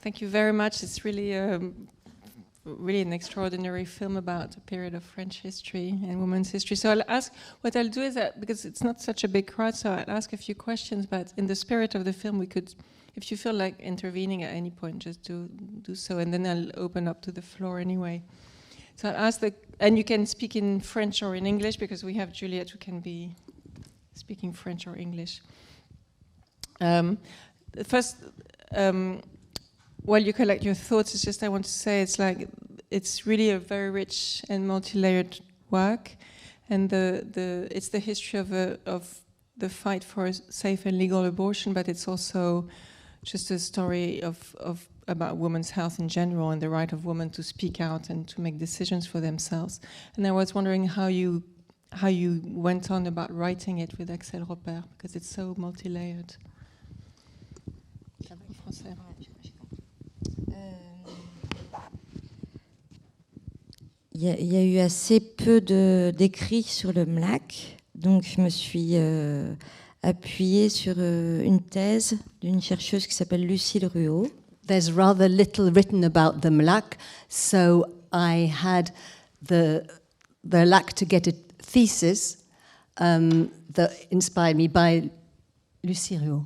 Thank you very much. It's really really an extraordinary film about a period of French history and women's history. So what I'll do is that, because it's not such a big crowd, so I'll ask a few questions, but in the spirit of the film, we could, if you feel like intervening at any point, just do so, and then I'll open up to the floor anyway. So I'll ask and you can speak in French or in English, because we have Juliette who can be speaking French or English. First, while you collect your thoughts, it's just I want to say it's really a very rich and multi-layered work, and it's the history of the fight for safe and legal abortion, but it's also just a story about women's health in general and the right of women to speak out and to make decisions for themselves. And I was wondering how you went on about writing it with Axel Robert, because it's so multi-layered. Il y a eu assez peu d'écrits sur le MLAC, donc je me suis appuyée sur une thèse d'une chercheuse qui s'appelle Lucille Ruot. There's rather little written about the MLAC, so I had the luck to get a thesis that inspired me by Lucille Ruot.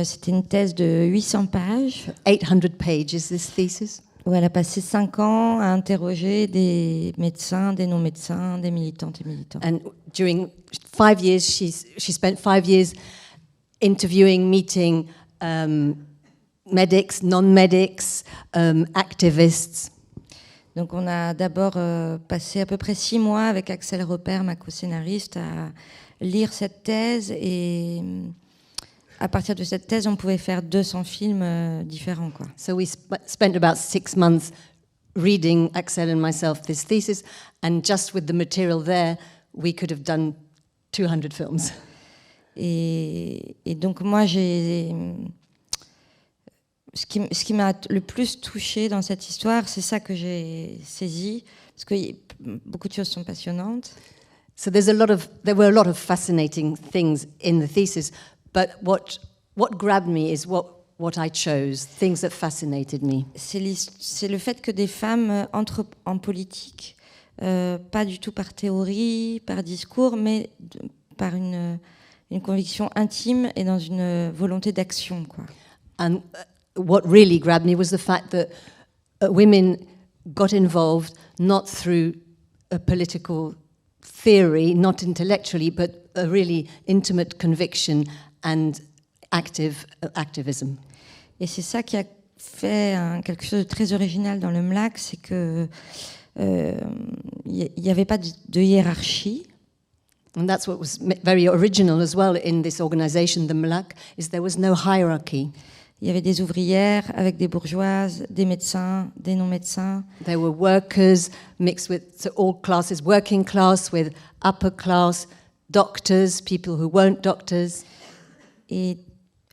C'était une thèse de 800 pages. 800 pages, this thesis. Où elle a passé 5 ans à interroger des médecins, des non-médecins, des militantes et militants. And during 5 years, she spent 5 years interviewing, meeting medics, non-medics, activists. Donc on a d'abord passé à peu près 6 mois avec Axel Robert, ma co-scénariste, à lire cette thèse, et à partir de cette thèse, on pouvait faire 200 films différents, quoi. So we spent about 6 months reading, Axel and myself, this thesis, and just with the material there, we could have done 200 films. Et donc moi, ce qui m'a le plus touchée dans cette histoire, c'est ça que j'ai saisi, parce que beaucoup de choses sont passionnantes. So there were a lot of fascinating things in the thesis. But what grabbed me is what I chose, things that fascinated me. C'est le fait que des femmes entrent en politique, pas du tout par théorie, par discours, mais par une conviction intime et dans une volonté d'action, quoi. And what really grabbed me was the fact that women got involved not through a political theory, not intellectually, but a really intimate conviction and activism. Et c'est ça qui a fait quelque chose de très original dans le MLAC, c'est que y avait pas de hiérarchie. And that's what was very original as well in this organization, the MLAC, is there was no hierarchy. Il y avait des ouvrières avec des bourgeoises, des médecins, des non-médecins. There were workers mixed with all classes, working class with upper class, doctors, people who weren't doctors. Et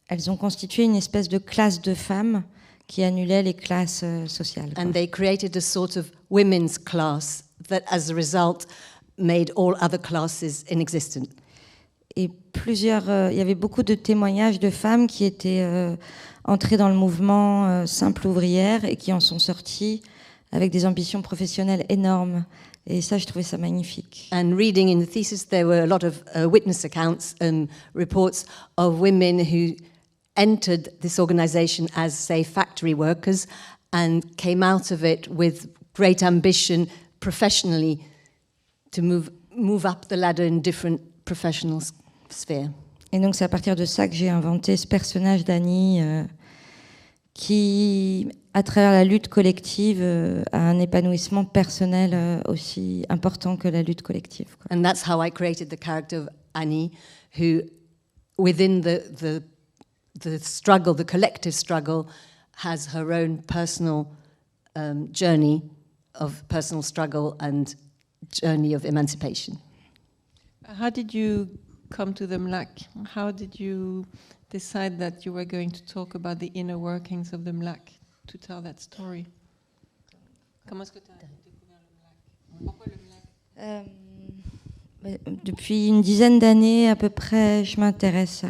elles ont constitué une espèce de classe de femmes qui annulait les classes sociales, quoi. And they created a sort of women's class that, as a result, made all other classes inexistent. Et il y avait beaucoup de témoignages de femmes qui étaient entrées dans le mouvement simple ouvrière et qui en sont sorties avec des ambitions professionnelles énormes. Et ça, je trouvais ça magnifique. And reading in the thesis, there were a lot of witness accounts and reports of women who entered this organization as, say, factory workers and came out of it with great ambition professionally to move up the ladder in different professional spheres. Et donc, c'est à partir de ça que j'ai inventé ce personnage d'Annie qui, à travers la lutte collective, a un épanouissement personnel aussi important que la lutte collective, quoi. And that's how I created the character of Annie, who, within the struggle, the collective struggle, has her own personal journey of personal struggle and journey of emancipation. How did you come to the MLAC? How did you decide that you were going to talk about the inner workings of the MLAC, to tell that story? Comment est-ce que tu as découvert le MLAC? Pourquoi le MLAC? Depuis une dizaine d'années à peu près, je m'intéresse à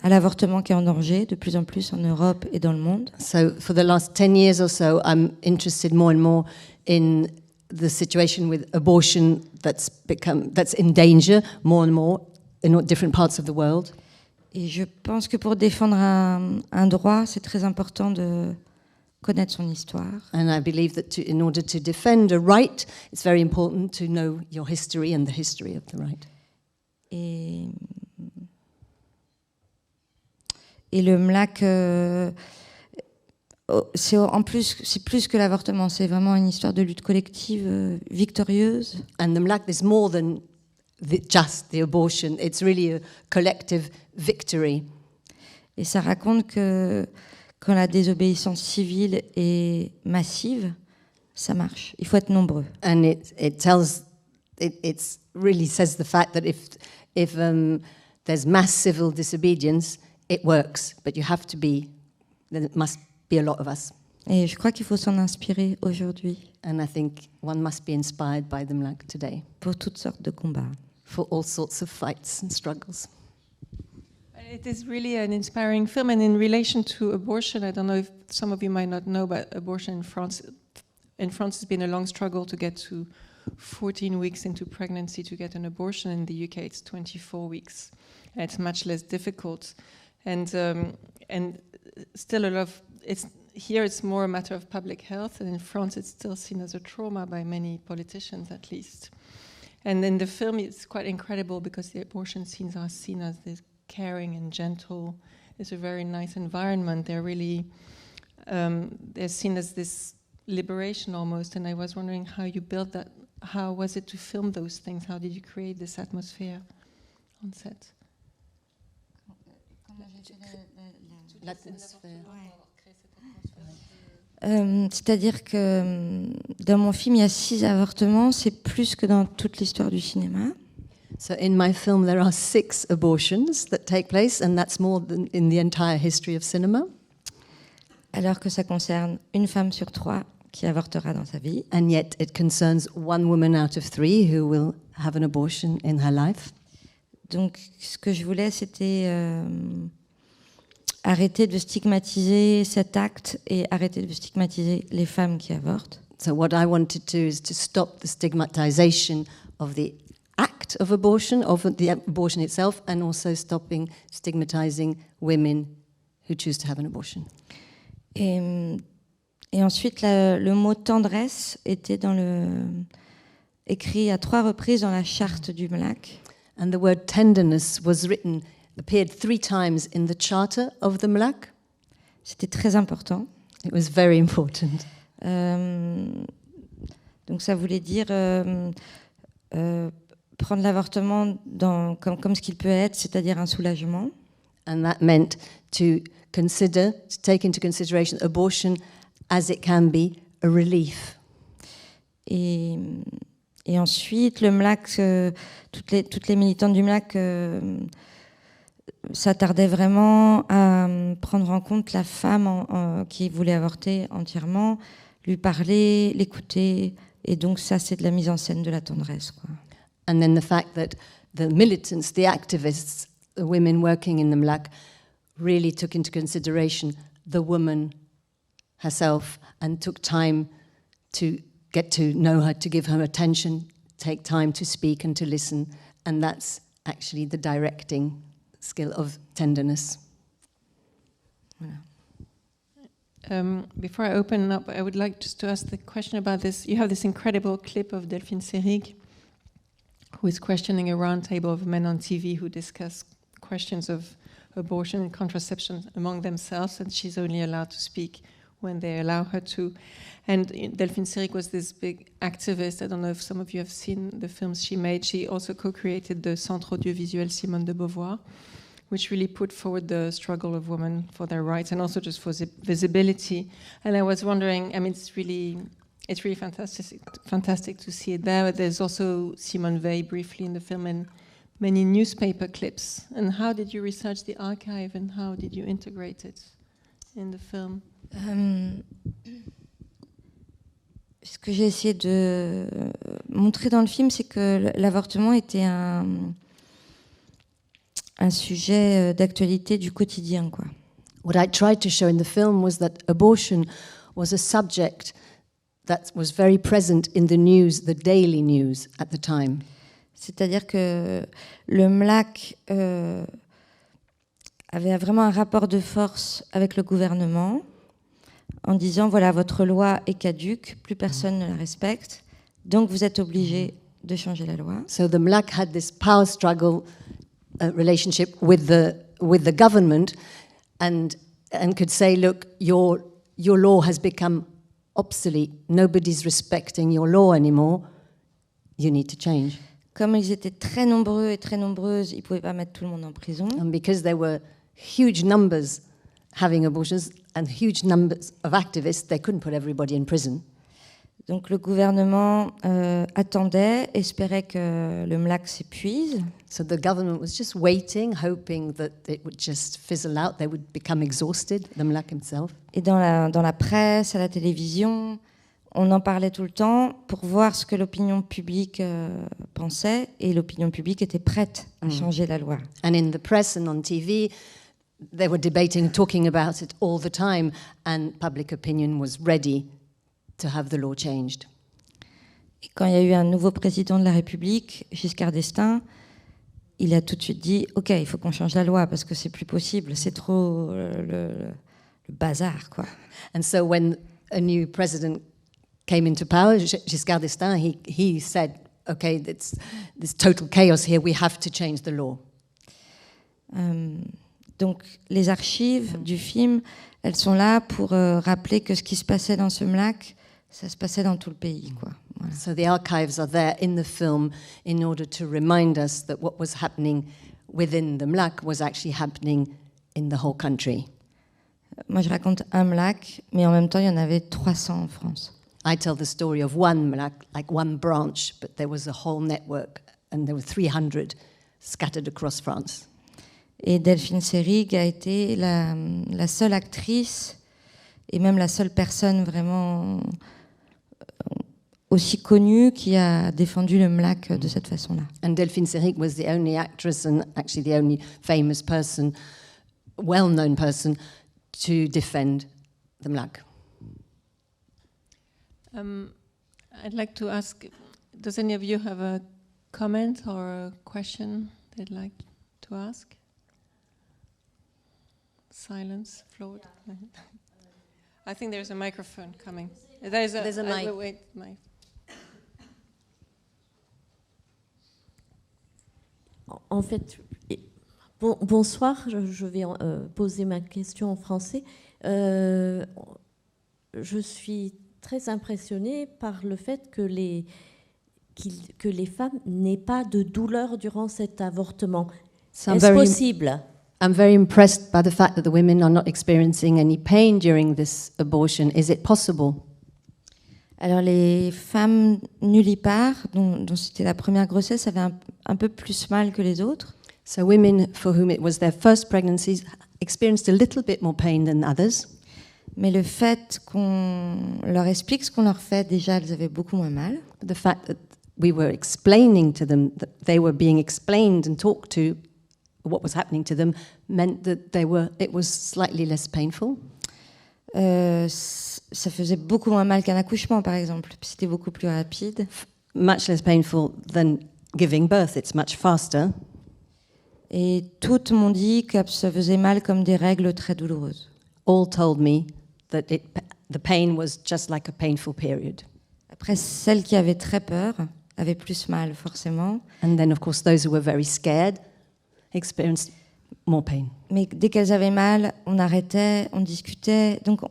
à l'avortement qui est en danger, de plus en plus en Europe et dans le monde. So for the last 10 years or so, I'm interested more and more in the situation with abortion that's in danger more and more in different parts of the world. Et je pense que pour défendre un droit, c'est très important de connaître son histoire. And I believe that in order to defend a right, it's very important to know your history and the history of the right. Et le MLAC, c'est plus que l'avortement, c'est vraiment une histoire de lutte collective victorieuse. And the MLAC, there's more than just the abortion. It's really a collective victory. Et ça raconte que quand la désobéissance civile est massive, ça marche. Il faut être nombreux. And it really says the fact that if there's mass civil disobedience, it works. But you have to be, there must be a lot of us. Et je crois qu'il faut s'en inspirer aujourd'hui. And I think one must be inspired by the MLAC today. Pour toutes sortes de combats. For all sorts of fights and struggles. It is really an inspiring film, and in relation to abortion, I don't know if some of you might not know, but abortion in France it's been a long struggle to get to 14 weeks into pregnancy to get an abortion. In the UK, it's 24 weeks, and it's much less difficult. And still a lot of here it's more a matter of public health, and in France it's still seen as a trauma by many politicians, at least. And in the film, it's quite incredible because the abortion scenes are seen as this caring and gentle. It's a very nice environment. They're really they're seen as this liberation almost. And I was wondering how you built that. How was it to film those things? How did you create this atmosphere on set? C'est-à-dire que dans mon film, il y a 6 avortements. C'est plus que dans toute l'histoire du cinéma. So in my film, there are 6 abortions that take place, and that's more than in the entire history of cinema. Alors que ça concerne une femme sur 3 qui avortera dans sa vie. And yet it concerns 1 woman out of 3 who will have an abortion in her life. Donc ce que je voulais, c'était arrêter de stigmatiser cet acte et arrêter de stigmatiser les femmes qui avortent. So what I wanted to do is to stop the stigmatization of the act of abortion itself, and also stigmatizing women who choose to have an abortion. Et ensuite, le mot tendresse était écrit à 3 reprises dans la charte du MLAC. And the word tenderness appeared 3 times in the charter of the MLAC. C'était très important. It was very important. Donc ça voulait dire prendre l'avortement comme ce qu'il peut être, c'est-à-dire un soulagement. And that meant to take into consideration abortion as it can be, a relief. Et ensuite, le MLAC, toutes les militantes du MLAC s'attardaient vraiment à prendre en compte la femme qui voulait avorter entièrement, lui parler, l'écouter. Et donc ça, c'est de la mise en scène de la tendresse, quoi. And then the fact that the militants, the activists, the women working in the MLAC really took into consideration the woman herself and took time to get to know her, to give her attention, take time to speak and to listen. And that's actually the directing skill of tenderness. Voilà. Before I open up, I would like just to ask the question about this. You have this incredible clip of Delphine Seyrig, who is questioning a round table of men on TV who discuss questions of abortion and contraception among themselves, and she's only allowed to speak when they allow her to. And Delphine Seyrig was this big activist. I don't know if some of you have seen the films she made. She also co-created the Centre Audiovisuel Simone de Beauvoir, which really put forward the struggle of women for their rights and also just for visibility. And I was wondering, I mean, it's really fantastic to see it there. But there's also Simone Weil briefly in the film and many newspaper clips. And how did you research the archive and how did you integrate it in the film? Ce que j'ai essayé de montrer dans le film, c'est que l'avortement était un sujet d'actualité du quotidien, quoi. What I tried to show in the film was that abortion was a subject that was very present in the news, the daily news at the time. C'est-à-dire que le MLAC avait vraiment un rapport de force avec le gouvernement en disant, voilà, votre loi est caduque, plus personne ne la respecte, donc vous êtes obligés de changer la loi. So the MLAC had this power struggle relationship with the government and could say, look, your law has become obsolete. Nobody's respecting your law anymore. You need to change. Comme ils étaient très nombreux et très nombreuses, ils ne pouvaient pas mettre tout le monde en prison. And because there were huge numbers having abortions and huge numbers of activists, they couldn't put everybody in prison. Donc le gouvernement attendait, espérait que le MLAC s'épuise. So the government was just waiting, hoping that it would just fizzle out, they would become exhausted, the MLAC himself. Et dans la presse, à la télévision, on en parlait tout le temps pour voir ce que l'opinion publique pensait, et l'opinion publique était prête à changer la loi. And in the press and on TV, they were debating, talking about it all the time, and public opinion was ready to have the law changed. Et quand il y a eu un nouveau président de la République, Giscard d'Estaing, il a tout de suite dit « Ok, il faut qu'on change la loi parce que c'est plus possible, c'est trop le bazar, quoi. » And so when a new president came into power, Giscard d'Estaing, he said, okay, there's total chaos here, we have to change the law. Donc les archives du film, elles sont là pour rappeler que ce qui se passait dans ce MLAC, ça se passait dans tout le pays, quoi. Voilà. So the archives are there in the film in order to remind us that what was happening within the MLAC was actually happening in the whole country. Moi, je raconte un MLAC, mais en même temps, il y en avait 300 en France. I tell the story of one MLAC, like one branch, but there was a whole network, and there were 300 scattered across France. Et Delphine Seyrig a été la seule actrice et même la seule personne vraiment aussi connue qui a défendu le MLAC de cette façon-là. And Delphine Seyrig was the only actress and actually the only famous person, well-known person, to defend the MLAC. I'd like to ask, does any of you have a comment or a question they'd like to ask? Silence, float. I think there's a microphone coming. There's a mic. Wait, mic. En fait, bonsoir, je vais poser ma question en français. Je suis très impressionnée par le fait que les femmes n'aient pas de douleur durant cet avortement. Est-ce possible? I'm very impressed by the fact that the women are not experiencing any pain during this abortion. Is it possible? Alors les femmes nullipares, dont c'était la première grossesse, avaient un peu plus mal que les autres. So women for whom it was their first pregnancies experienced a little bit more pain than others. Mais le fait qu'on leur explique ce qu'on leur fait, déjà, elles avaient beaucoup moins mal. But the fact that we were explaining to them, that they were being explained and talked to what was happening to them, meant that it was slightly less painful. Ça faisait beaucoup moins mal qu'un accouchement, par exemple. C'était beaucoup plus rapide. Much less painful than giving birth. It's much faster. Et toutes m'ont dit que ça faisait mal comme des règles très douloureuses. All told me that the pain was just like a painful period. Après, celles qui avaient très peur avaient plus mal, forcément. And then, of course, those who were very scared experienced more pain. Mais dès qu'elles avaient mal, on arrêtait, on discutait. Donc,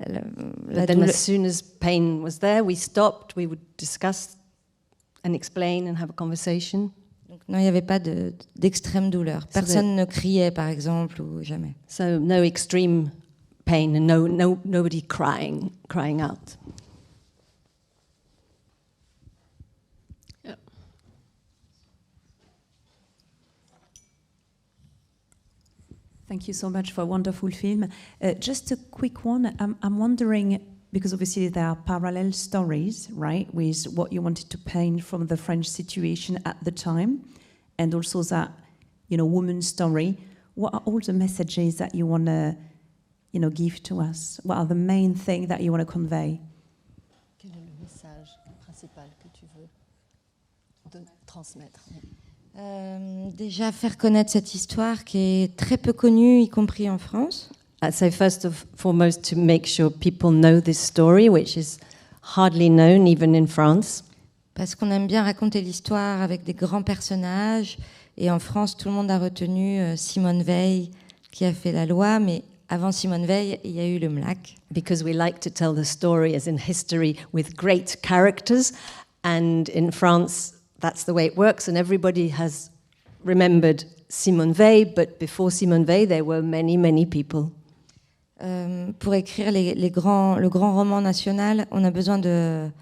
But then as soon as pain was there, we stopped, we would discuss and explain and have a conversation. Donc, non, il n'y avait pas d'extrême douleur. Personne ne criait, par exemple, ou jamais. So no extreme pain and nobody crying out. Thank you so much for a wonderful film. Just a quick one. I'm wondering, because obviously there are parallel stories, right, with what you wanted to paint from the French situation at the time, and also that woman's story. What are all the messages that you want to, give to us? What are the main things that you want to convey? Quel est le message principal que tu veux transmettre? Déjà faire connaître cette histoire qui est très peu connue, y compris en France. I'd say first and foremost to make sure people know this story, which is hardly known even in France. Parce qu'on aime bien raconter l'histoire avec des grands personnages. Et en France, tout le monde a retenu Simone Veil qui a fait la loi, mais avant Simone Veil, il y a eu le MLAC. Because we like to tell the story as in history with great characters, and in France that's the way it works, and everybody has remembered Simone Veil, but before Simone Veil there were many, many people. Pour écrire le grand roman national, on a besoin de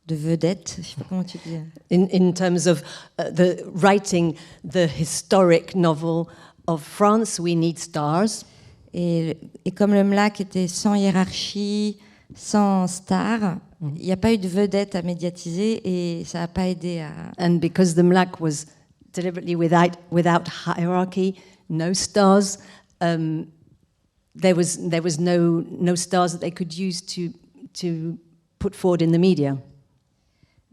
vedettes, je sais pas comment tu dis. In terms of the writing the historic novel of France, we need stars. Et comme le MLAC était sans hiérarchie, sans star, il n'y a pas eu de vedette à médiatiser et ça n'a pas aidé à... And because the MLAC was deliberately without hierarchy, no stars, there was no stars that they could use to put forward in the media.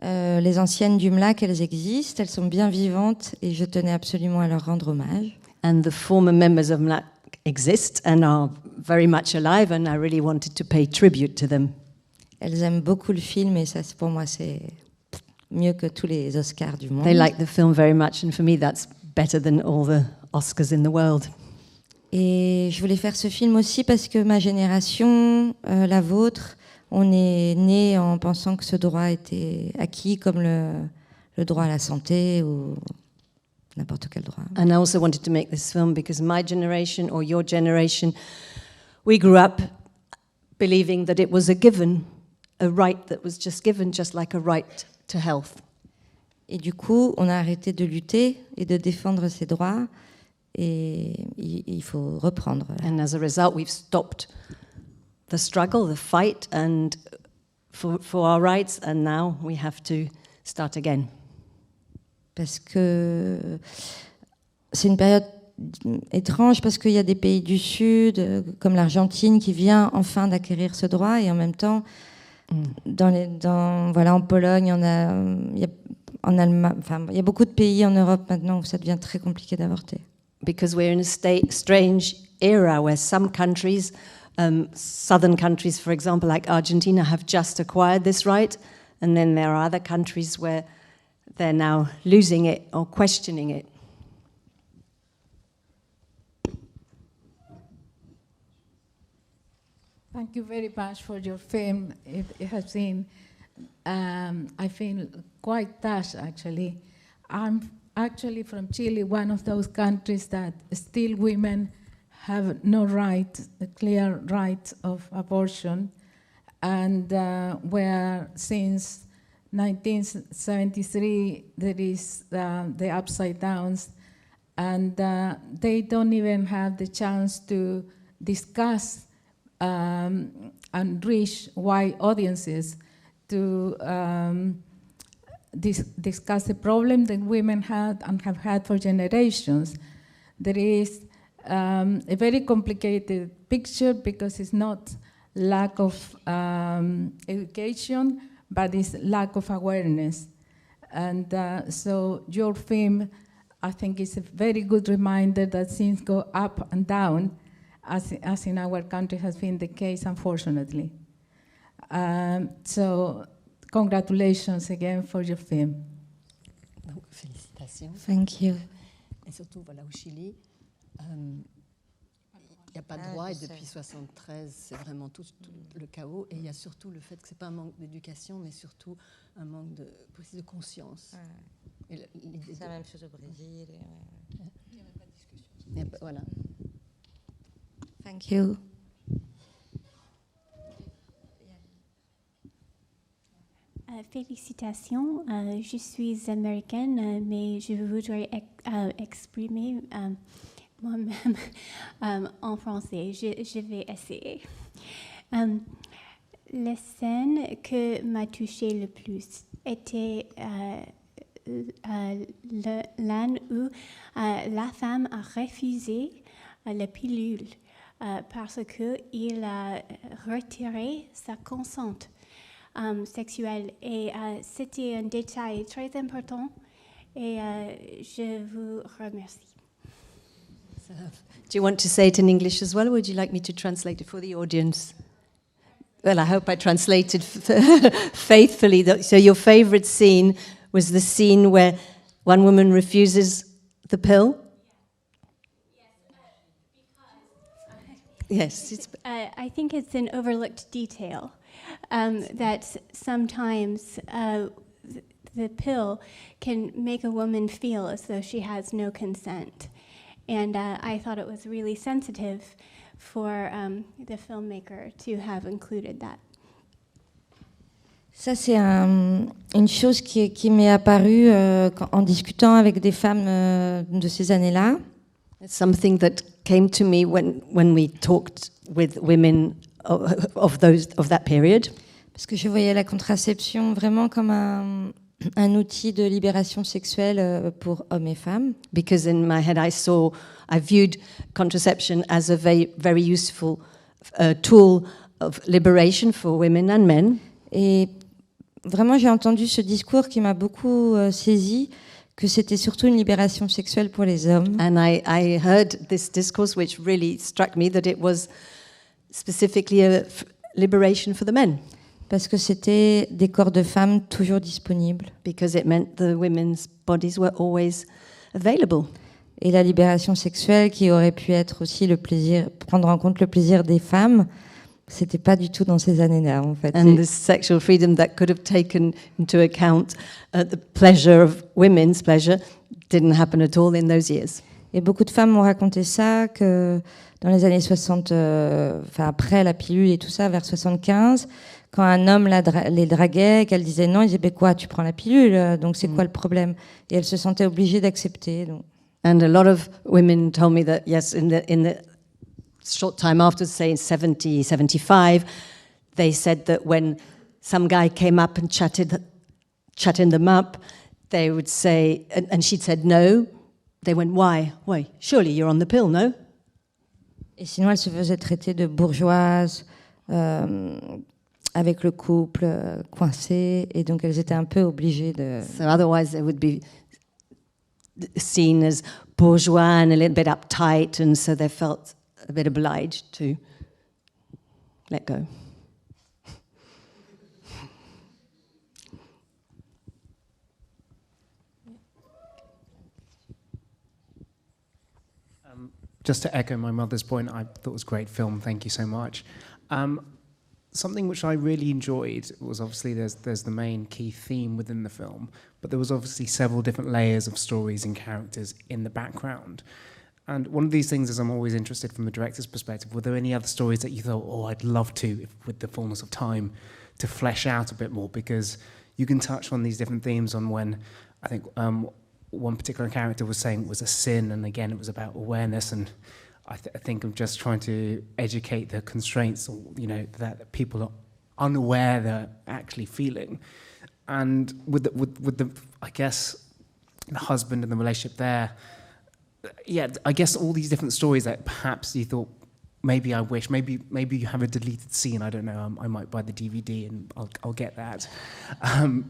Les anciennes du MLAC, elles existent, elles sont bien vivantes et je tenais absolument à leur rendre hommage. And the former members of MLAC exist and are very much alive, and I really wanted to pay tribute to them. Elles aiment beaucoup le film et ça, pour moi, c'est mieux que tous les Oscars du monde. They like the film very much, and for me that's better than all the Oscars in the world. Et je voulais faire ce film aussi parce que ma génération, la vôtre, on est né en pensant que ce droit était acquis comme le droit à la santé ou n'importe quel droit. And I also wanted to make this film because my generation or your generation, we grew up believing that it was a given, a right that was just given, just like a right to health. Et du coup, on a arrêté de lutter et de défendre ces droits et il faut reprendre. And as a result, we've stopped the struggle, the fight, and for our rights, and now we have to start again. Parce que c'est une période étrange, parce qu'il y a des pays du Sud, comme l'Argentine, qui vient enfin d'acquérir ce droit, et en même temps, en Pologne, en Allemagne, enfin, il y a beaucoup de pays en Europe maintenant où ça devient très compliqué d'avorter. Because we're in a strange era where some countries, southern countries, for example, like Argentina, have just acquired this right, and then there are other countries where they're now losing it or questioning it. Thank you very much for your film. It has been, I feel quite touched, actually. I'm actually from Chile, one of those countries that still women have no right, a clear right of abortion, and where since 1973 there is the upside downs, and they don't even have the chance to discuss and reach wide audiences to discuss the problem that women had and have had for generations. There is a very complicated picture because it's not lack of education, but it's lack of awareness. And so your film, I think, is a very good reminder that things go up and down, as in our country has been the case, unfortunately. So congratulations again for your film. Donc, félicitations. Thank you. Et surtout, voilà, au Chili, il n'y a pas de droit, et depuis 1973, c'est vraiment tout le chaos. Et il y a surtout le fait que ce n'est pas un manque d'éducation, mais surtout un manque de conscience. Ouais. C'est la même chose au Brésil. Voilà. Thank you. Félicitations, je suis américaine, mais je voudrais exprimer moi-même en français. Je vais essayer. La scène que m'a touchée le plus était l'an où la femme a refusé la pilule parce qu'il a retiré sa consente sexuelle. Et c'était un détail très important et je vous remercie. Do you want to say it in English as well, or would you like me to translate it for the audience? Well, I hope I translated faithfully. So your favourite scene was the scene where one woman refuses the pill? Yes. I think it's an overlooked detail that sometimes the pill can make a woman feel as though she has no consent. And I thought it was really sensitive for the filmmaker to have included that. Ça, c'est une chose qui m'est apparue en discutant avec des femmes de ces années-là. It's something that came to me when we talked with women of that period. Parce que je voyais la contraception vraiment comme un outil de libération sexuelle pour hommes et femmes. Because in my head I viewed contraception as a very useful tool of liberation for women and men. Et vraiment, j'ai entendu ce discours qui m'a beaucoup saisi, que c'était surtout une libération sexuelle pour les hommes. And I heard this discourse which really struck me, that it was specifically a liberation for the men. Parce que c'était des corps de femmes toujours disponibles. Because it meant the women's bodies were always available. Et la libération sexuelle qui aurait pu être aussi le plaisir, prendre en compte le plaisir des femmes, c'était pas du tout dans ces années-là, en fait. And the sexual freedom that could have taken into account the pleasure of women's pleasure didn't happen at all in those years. Et beaucoup de femmes m'ont raconté ça, que dans les années 60, après la pilule et tout ça, vers 75, quand un homme les draguait, qu'elle disait non, ils disaient, quoi, tu prends la pilule, donc c'est quoi le problème? Et elles se sentaient obligées d'accepter. Donc. And a lot of women told me that, yes, in the short time after, say in 70, 75, they said that when some guy came up and chatting them up, they would say, and she'd said no, they went, why? Surely you're on the pill, no? Et sinon, elles se faisaient traiter de bourgeoises, avec le couple coincé, et donc elles étaient un peu obligées de... So otherwise they would be seen as bourgeois and a little bit uptight, and so they felt a bit obliged to let go. Just to echo my mother's point, I thought it was a great film. Thank you so much. Something which I really enjoyed was obviously there's the main key theme within the film, but there was obviously several different layers of stories and characters in the background. And one of these things is I'm always interested from the director's perspective. Were there any other stories that you thought, oh, I'd love to, if, with the fullness of time, to flesh out a bit more? Because you can touch on these different themes on when, I think one particular character was saying it was a sin, and again, it was about awareness. And I think I'm just trying to educate the constraints, or, that people are unaware they're actually feeling. And with the I guess, the husband and the relationship there, yeah, I guess all these different stories that perhaps you thought, maybe I wish, maybe you have a deleted scene, I don't know, I might buy the DVD and I'll get that.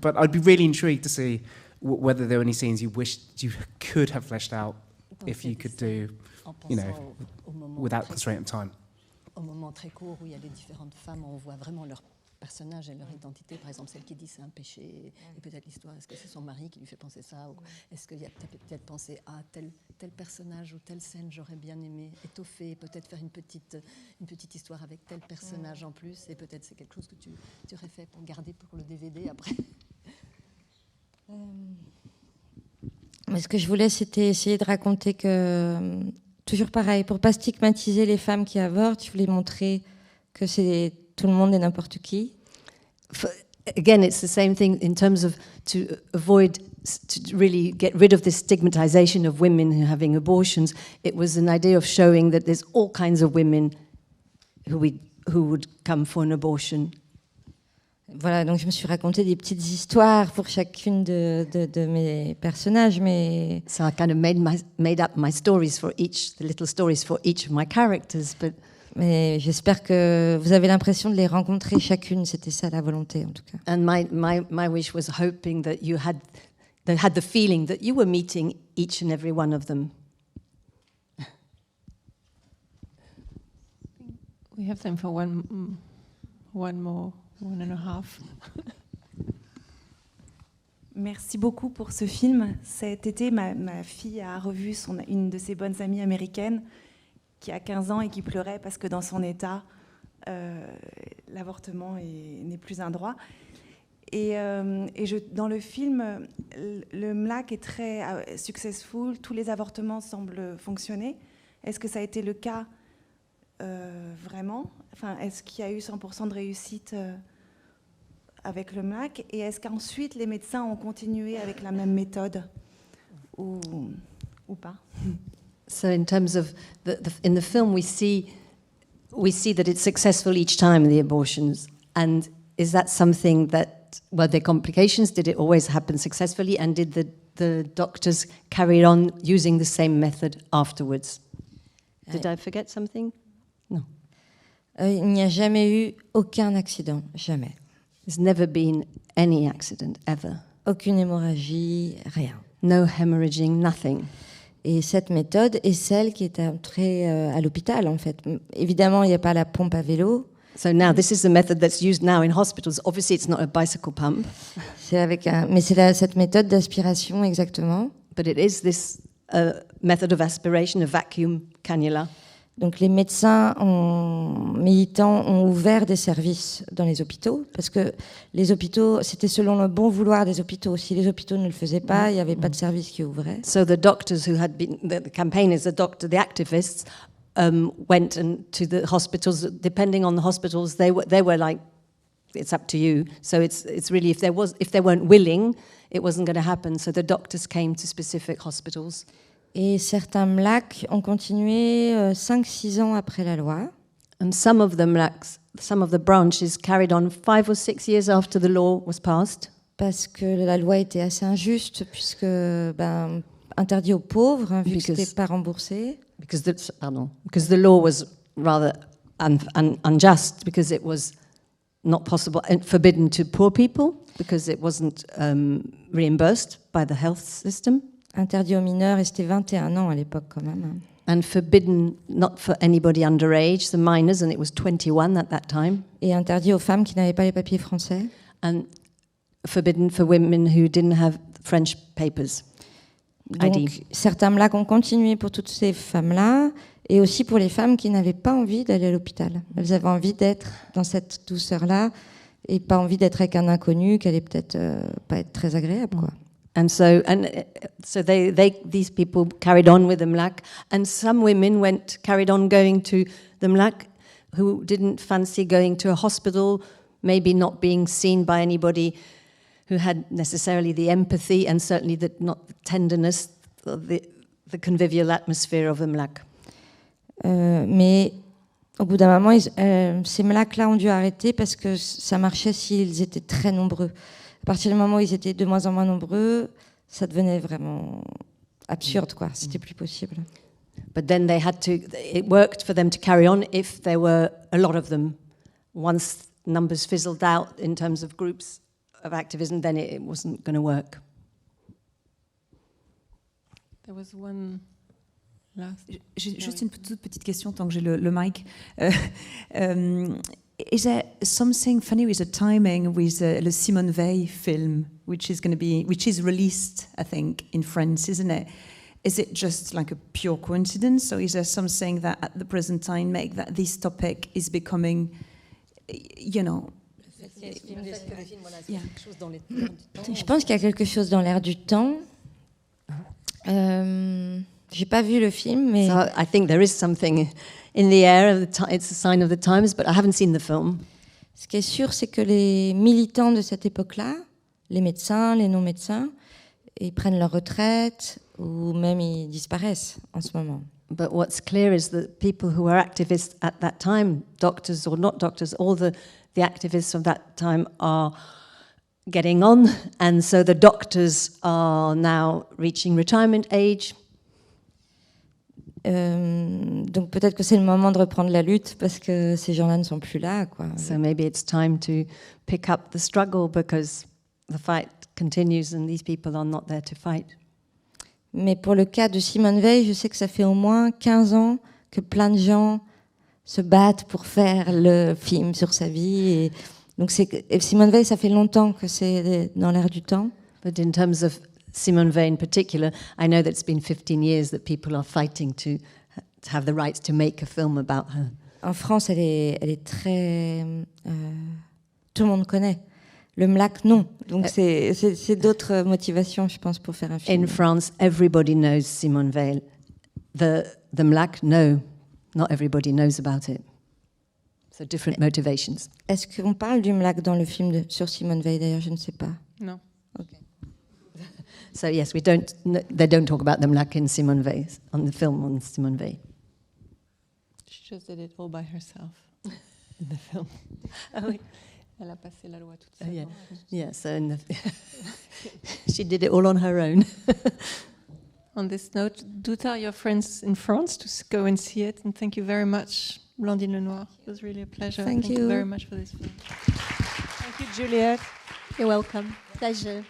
But I'd be really intrigued to see whether there were any scenes you wished you could have fleshed out if you could do, without constraint of time. Au moment très court où il y a les différentes femmes, on voit vraiment leur personnage et leur identité. Par exemple, celle qui dit c'est un péché, et peut-être l'histoire, est-ce que c'est son mari qui lui fait penser ça, ou est-ce qu'il y a peut-être pensé à tel personnage ou telle scène j'aurais bien aimé étoffer, peut-être faire une petite histoire avec tel personnage en plus, et peut-être c'est quelque chose que tu aurais fait pour garder pour le DVD après. Mais ce que je voulais, c'était essayer de raconter que, toujours pareil, pour pas stigmatiser les femmes qui avortent, je voulais montrer que c'est tout le monde et n'importe qui. Again, it's the same thing in terms of to avoid, to really get rid of this stigmatization of women who are having abortions. It was an idea of showing that there's all kinds of women who would come for an abortion. Voilà, donc je me suis raconté des petites histoires pour chacune de mes personnages, mais So I kind of made up my stories for each, the little stories for each of my characters. mais j'espère que vous avez l'impression de les rencontrer chacune. C'était ça la volonté, en tout cas. And my wish was hoping that you had the feeling that you were meeting each and every one of them. We have time for one more, 1.5. Merci beaucoup pour ce film. Cet été, ma fille a revu une de ses bonnes amies américaines qui a 15 ans et qui pleurait parce que dans son état, l'avortement n'est plus un droit. Et dans le film, le MLAC est très successful, tous les avortements semblent fonctionner. Est-ce que ça a été le cas vraiment? Enfin, est-ce qu'il y a eu 100% de réussite avec le MLAC? Et est-ce qu'ensuite les médecins ont continué avec la même méthode ou pas? So in terms of in the film, we see that it's successful each time, the abortions. And is that something that, were there complications? Did it always happen successfully? And did the doctors carry on using the same method afterwards? Did I forget something? No. Il n'y a jamais eu aucun accident, jamais. There's never been any accident, ever. Aucune hémorragie, rien. No hemorrhaging, nothing. Et cette méthode est celle qui est entrée à l'hôpital, en fait. Évidemment, il n'y a pas la pompe à vélo. So now this is the method that's used now in hospitals. Obviously, it's not a bicycle pump. Mais c'est cette méthode d'aspiration, exactement. But it is this method of aspiration, a vacuum cannula. Donc les médecins militants ont ouvert des services dans les hôpitaux, parce que les hôpitaux, c'était selon le bon vouloir des hôpitaux. Si les hôpitaux ne le faisaient pas, il n'y avait pas de service qui ouvrait. So the doctors who had been, the campaigners, the activists, went to the hospitals. Depending on the hospitals, they were like, it's up to you. So it's really, if they weren't willing, it wasn't going to happen. So the doctors came to specific hospitals. Et certains MLAC ont continué 5-6 ans après la loi. And some of the branches carried on 5 or 6 years after the law was passed. Parce que la loi était assez injuste, puisque interdit aux pauvres, vu que c'était pas remboursé. Because the law was rather unjust, because it was not possible and forbidden to poor people, because it wasn't reimbursed by the health system. Interdit aux mineurs, et c'était 21 ans à l'époque quand même. And forbidden not for anybody underage, the minors, and it was 21 at that time. Et interdit aux femmes qui n'avaient pas les papiers français. And forbidden for women who didn't have French papers. Donc, ID. Certains MLAC ont continué pour toutes ces femmes-là, et aussi pour les femmes qui n'avaient pas envie d'aller à l'hôpital. Elles avaient envie d'être dans cette douceur-là, et pas envie d'être avec un inconnu qui allait peut-être pas être très agréable, quoi. And so these people carried on with the MLAC, and some women carried on going to the MLAC who didn't fancy going to a hospital, maybe not being seen by anybody who had necessarily the empathy and certainly not the tenderness, the convivial atmosphere of the MLAC. Mais au bout d'un moment, ces MLAC-là ont dû arrêter parce que ça marchait s'ils étaient très nombreux. À partir du moment où ils étaient de moins en moins nombreux, ça devenait vraiment absurde, quoi. C'était plus possible. But then it worked for them to carry on if there were a lot of them. Once numbers fizzled out in terms of groups of activism, then it wasn't going to work. There was one last. J'ai juste une toute petite question tant que j'ai le mic. Is there something funny with the timing with the Simone Weil film, which is released, I think, in France, isn't it? Is it just like a pure coincidence, or is there something that at the present time make that this topic is becoming, you know? Je pense qu'il y a quelque chose dans l'air du temps. J'ai pas vu le film, mais So I think there is something in the air. It's a sign of the times, but I haven't seen the film. ce qui est sûr, c'est que les militants de cette époque-là, les médecins, les non-médecins, ils prennent leur retraite ou même ils disparaissent en ce moment. But what's clear is that people who were activists at that time, doctors or not doctors, all the the activists of that time are getting on, and so the doctors are now reaching retirement age. Donc peut-être que c'est le moment de reprendre la lutte parce que ces gens-là ne sont plus là, quoi. So maybe it's time to pick up the struggle because the fight continues and these people are not there to fight. Mais pour le cas de Simone Veil, je sais que ça fait au moins 15 ans que plein de gens se battent pour faire le film sur sa vie. Et donc et Simone Veil, ça fait longtemps que c'est dans l'air du temps. But in terms of Simone Veil in particular, I know that it's been 15 years that people are fighting to have the rights to make a film about her. En France, elle est très... tout le monde connaît. Le MLAC, non. Donc c'est d'autres motivations, je pense, pour faire un film. In France, everybody knows Simone Veil. The MLAC, no. Not everybody knows about it. So different motivations. Est-ce qu'on parle du MLAC dans le film sur Simone Veil, d'ailleurs? Je ne sais pas. No. Okay. So yes, they don't talk about the MLAC in Simone Veil, on the film on Simone Veil. She just did it all by herself in the film. Oh, oui. Elle a passé la loi toute seule. Yeah, so she did it all on her own. On this note, do tell your friends in France to go and see it, and thank you very much, Blandine Lenoir. It was really a pleasure. Thank you very much for this film. Thank you, Juliette. You're welcome. Pleasure.